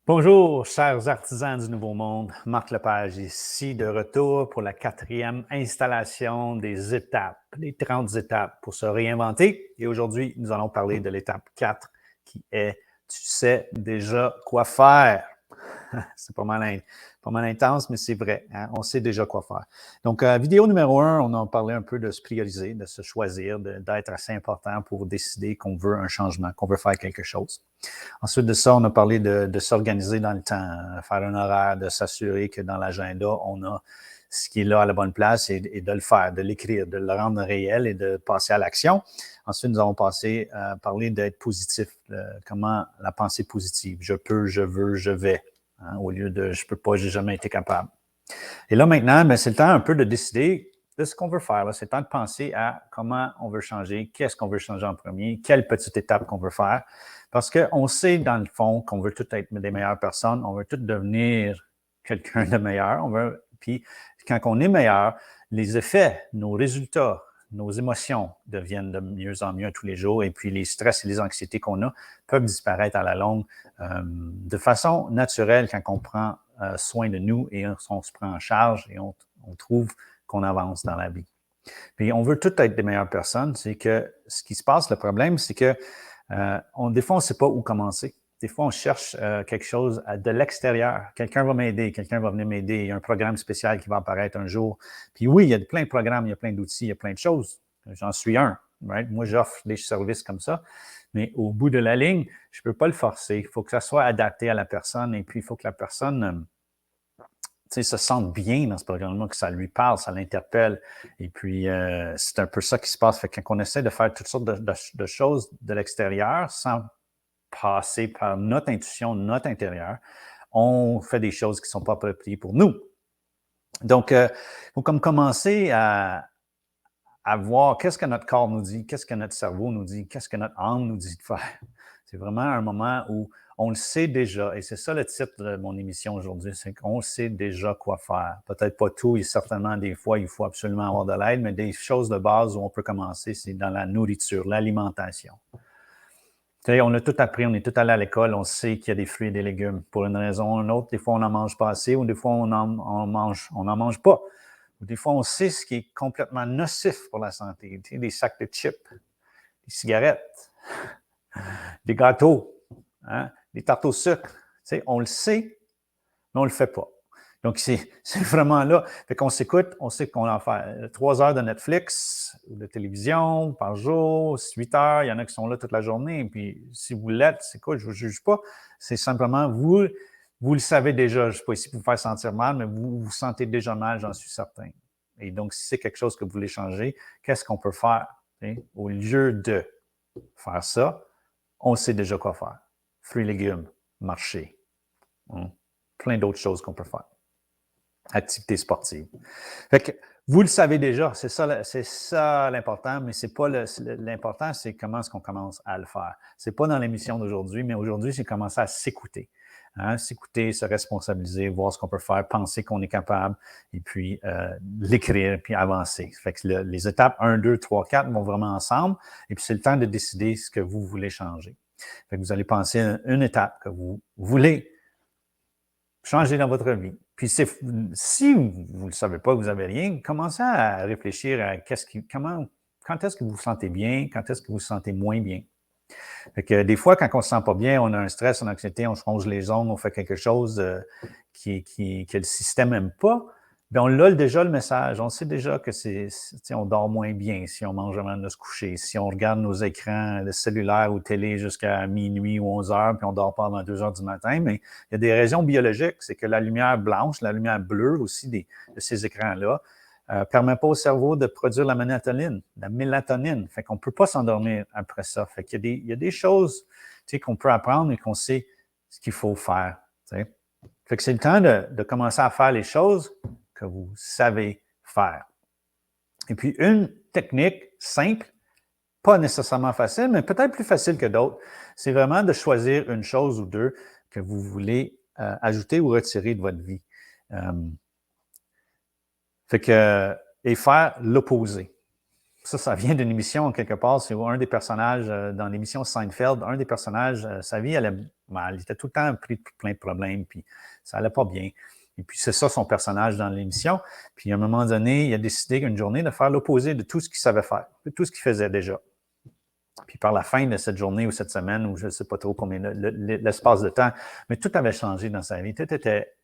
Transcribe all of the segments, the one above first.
Bonjour, chers artisans du Nouveau Monde. Marc Lepage ici, de retour pour la 4e installation des étapes, les 30 étapes pour se réinventer. Et aujourd'hui, nous allons parler de l'étape 4 qui est « Tu sais déjà quoi faire ». C'est pas mal intense, mais c'est vrai. Hein? On sait déjà quoi faire. Donc, vidéo numéro 1, on a parlé un peu de se prioriser, de se choisir, d'être assez important pour décider qu'on veut un changement, qu'on veut faire quelque chose. Ensuite de ça, on a parlé de s'organiser dans le temps, faire un horaire, de s'assurer que dans l'agenda, on a ce qui est là à la bonne place et de le faire, de l'écrire, de le rendre réel et de passer à l'action. Ensuite, nous avons parlé d'être positif, comment la pensée positive. Je peux, je veux, je vais, hein, au lieu de je peux pas, j'ai jamais été capable. Et là, maintenant, ben, c'est le temps un peu de décider de ce qu'on veut faire. C'est le temps de penser à comment on veut changer, qu'est-ce qu'on veut changer en premier, quelle petite étape qu'on veut faire. Parce qu'on sait, dans le fond, qu'on veut tous être des meilleures personnes, on veut tous devenir quelqu'un de meilleur. Puis, quand on est meilleur, les effets, nos résultats, nos émotions deviennent de mieux en mieux tous les jours. Et puis, les stress et les anxiétés qu'on a peuvent disparaître à la longue de façon naturelle quand on prend soin de nous et on se prend en charge et on trouve qu'on avance dans la vie. Puis on veut tous être des meilleures personnes. C'est que ce qui se passe, le problème, c'est que des fois, on ne sait pas où commencer. Des fois, on cherche quelque chose de l'extérieur. Quelqu'un va m'aider, quelqu'un va venir m'aider. Il y a un programme spécial qui va apparaître un jour. Puis oui, il y a plein de programmes, il y a plein d'outils, il y a plein de choses. J'en suis un. Right? Moi, j'offre des services comme ça. Mais au bout de la ligne, je ne peux pas le forcer. Il faut que ça soit adapté à la personne et puis il faut que la personne se sente bien dans ce programme-là, que ça lui parle, ça l'interpelle. Et puis, c'est un peu ça qui se passe. Fait que quand on essaie de faire toutes sortes de choses de l'extérieur sans passer par notre intuition, notre intérieur, on fait des choses qui ne sont pas appropriées pour nous. Donc, il faut comme commencer à voir qu'est-ce que notre corps nous dit, qu'est-ce que notre cerveau nous dit, qu'est-ce que notre âme nous dit de faire. C'est vraiment un moment où on le sait déjà, et c'est ça le titre de mon émission aujourd'hui, c'est qu'on sait déjà quoi faire. Peut-être pas tout, et certainement des fois, il faut absolument avoir de l'aide, mais des choses de base où on peut commencer, c'est dans la nourriture, l'alimentation. Tu sais, on a tout appris, on est tout allé à l'école, on sait qu'il y a des fruits et des légumes. Pour une raison ou une autre, des fois on n'en mange pas assez, ou des fois on n'en mange pas. Ou des fois, on sait ce qui est complètement nocif pour la santé. Tu sais, des sacs de chips, des cigarettes, des gâteaux, hein, des tartes au sucre. Tu sais, on le sait, mais on ne le fait pas. Donc, c'est vraiment là. Fait qu'on s'écoute, on sait qu'on en fait 3 heures de Netflix ou de télévision par jour, 8 heures. Il y en a qui sont là toute la journée. Et puis, si vous l'êtes, c'est quoi, je ne vous juge pas. C'est simplement, vous le savez déjà. Je ne suis pas ici pour vous faire sentir mal, mais vous vous sentez déjà mal, j'en suis certain. Et donc, si c'est quelque chose que vous voulez changer, qu'est-ce qu'on peut faire? Hein? Au lieu de faire ça, on sait déjà quoi faire. Fruits, légumes, marché. Hein? Plein d'autres choses qu'on peut faire. Activité sportive. Fait que vous le savez déjà, c'est ça l'important, mais c'est pas l'important, c'est comment est-ce qu'on commence à le faire. C'est pas dans l'émission d'aujourd'hui, mais aujourd'hui, c'est commencer à s'écouter. Hein, s'écouter, se responsabiliser, voir ce qu'on peut faire, penser qu'on est capable, et puis l'écrire, puis avancer. Fait que les étapes 1, 2, 3, 4 vont vraiment ensemble, et puis c'est le temps de décider ce que vous voulez changer. Fait que vous allez penser à une étape que vous voulez changer dans votre vie. Puis si vous ne le savez pas, vous n'avez rien, commencez à réfléchir à quand est-ce que vous vous sentez bien, quand est-ce que vous vous sentez moins bien. Fait que des fois, quand on ne se sent pas bien, on a un stress, on a anxiété, on se ronge les ongles, on fait quelque chose que le système n'aime pas, bien, on a déjà le message. On sait déjà que on dort moins bien si on mange avant de se coucher, si on regarde nos écrans de cellulaire ou télé jusqu'à minuit ou 11 heures, puis on ne dort pas avant 2 heures du matin, mais il y a des raisons biologiques. C'est que la lumière blanche, la lumière bleue aussi de ces écrans-là, permet pas au cerveau de produire la mélatonine. Fait qu'on peut pas s'endormir après ça. Fait qu'il y a des choses, qu'on peut apprendre et qu'on sait ce qu'il faut faire, t'sais. Fait que c'est le temps de commencer à faire les choses que vous savez faire. Et puis, une technique simple, pas nécessairement facile, mais peut-être plus facile que d'autres, c'est vraiment de choisir une chose ou deux que vous voulez ajouter ou retirer de votre vie. Fait que, et faire l'opposé. ça vient d'une émission quelque part. C'est un des personnages dans l'émission Seinfeld. Un des personnages, sa vie, elle était tout le temps pris de plein de problèmes, puis ça allait pas bien. Et puis, c'est ça son personnage dans l'émission. Puis, à un moment donné, il a décidé une journée de faire l'opposé de tout ce qu'il savait faire, de tout ce qu'il faisait déjà. Puis, par la fin de cette journée ou cette semaine, ou je ne sais pas trop combien, l'espace de temps, mais tout avait changé dans sa vie. Tout était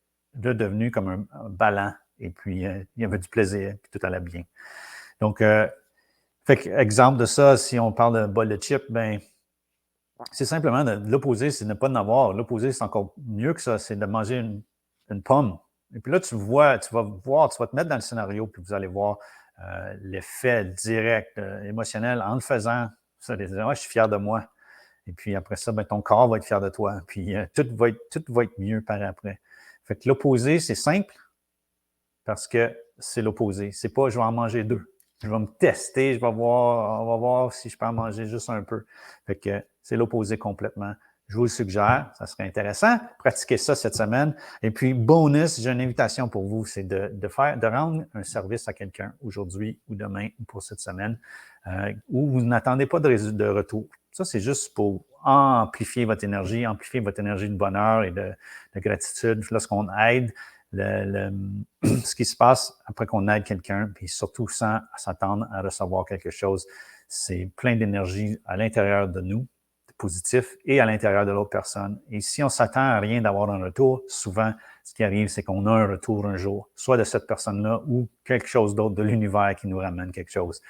redevenu comme un ballon. Et puis, il y avait du plaisir, puis tout allait bien. Donc, fait que, exemple de ça, si on parle d'un bol de chips, ben, c'est simplement l'opposé, c'est de ne pas en avoir. L'opposé, c'est encore mieux que ça, c'est de manger une pomme. Et puis là, tu vas te mettre dans le scénario, puis vous allez voir l'effet direct, émotionnel en le faisant. Ça, je suis fier de moi. Et puis après ça, ben, ton corps va être fier de toi. Puis tout va être mieux par après. Fait que l'opposé, c'est simple parce que c'est l'opposé. C'est pas je vais en manger 2. Je vais me tester, on va voir si je peux en manger juste un peu. Fait que c'est l'opposé complètement. Je vous le suggère, ça serait intéressant. Pratiquez ça cette semaine. Et puis, bonus, j'ai une invitation pour vous, c'est de rendre un service à quelqu'un aujourd'hui ou demain ou pour cette semaine où vous n'attendez pas de retour. Ça, c'est juste pour amplifier votre énergie de bonheur et de gratitude lorsqu'on aide ce qui se passe après qu'on aide quelqu'un, puis surtout sans s'attendre à recevoir quelque chose. C'est plein d'énergie à l'intérieur de nous, positif, et à l'intérieur de l'autre personne. Et si on s'attend à rien d'avoir un retour, souvent, ce qui arrive, c'est qu'on a un retour un jour, soit de cette personne-là ou quelque chose d'autre de l'univers qui nous ramène quelque chose,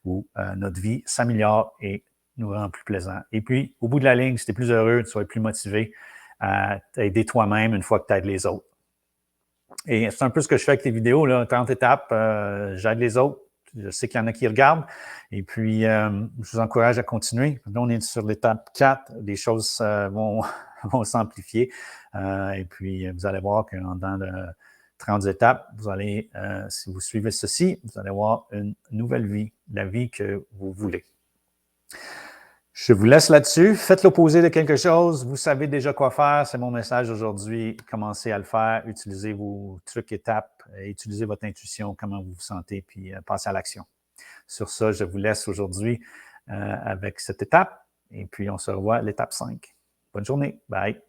où notre vie s'améliore et nous rend plus plaisant. Et puis, au bout de la ligne, si tu es plus heureux, tu vas être plus motivé à t'aider toi-même une fois que tu aides les autres. Et c'est un peu ce que je fais avec les vidéos, là, 30 étapes, j'aide les autres. Je sais qu'il y en a qui regardent. Et puis, je vous encourage à continuer. Là, on est sur l'étape 4. Les choses vont s'amplifier. Et puis, vous allez voir qu'en dans 30 étapes, vous allez, si vous suivez ceci, vous allez avoir une nouvelle vie, la vie que vous voulez. Je vous laisse là-dessus. Faites l'opposé de quelque chose. Vous savez déjà quoi faire. C'est mon message aujourd'hui. Commencez à le faire. Utilisez vos trucs étapes. Utilisez votre intuition, comment vous vous sentez, puis passez à l'action. Sur ça, je vous laisse aujourd'hui avec cette étape. Et puis, on se revoit à l'étape 5. Bonne journée. Bye.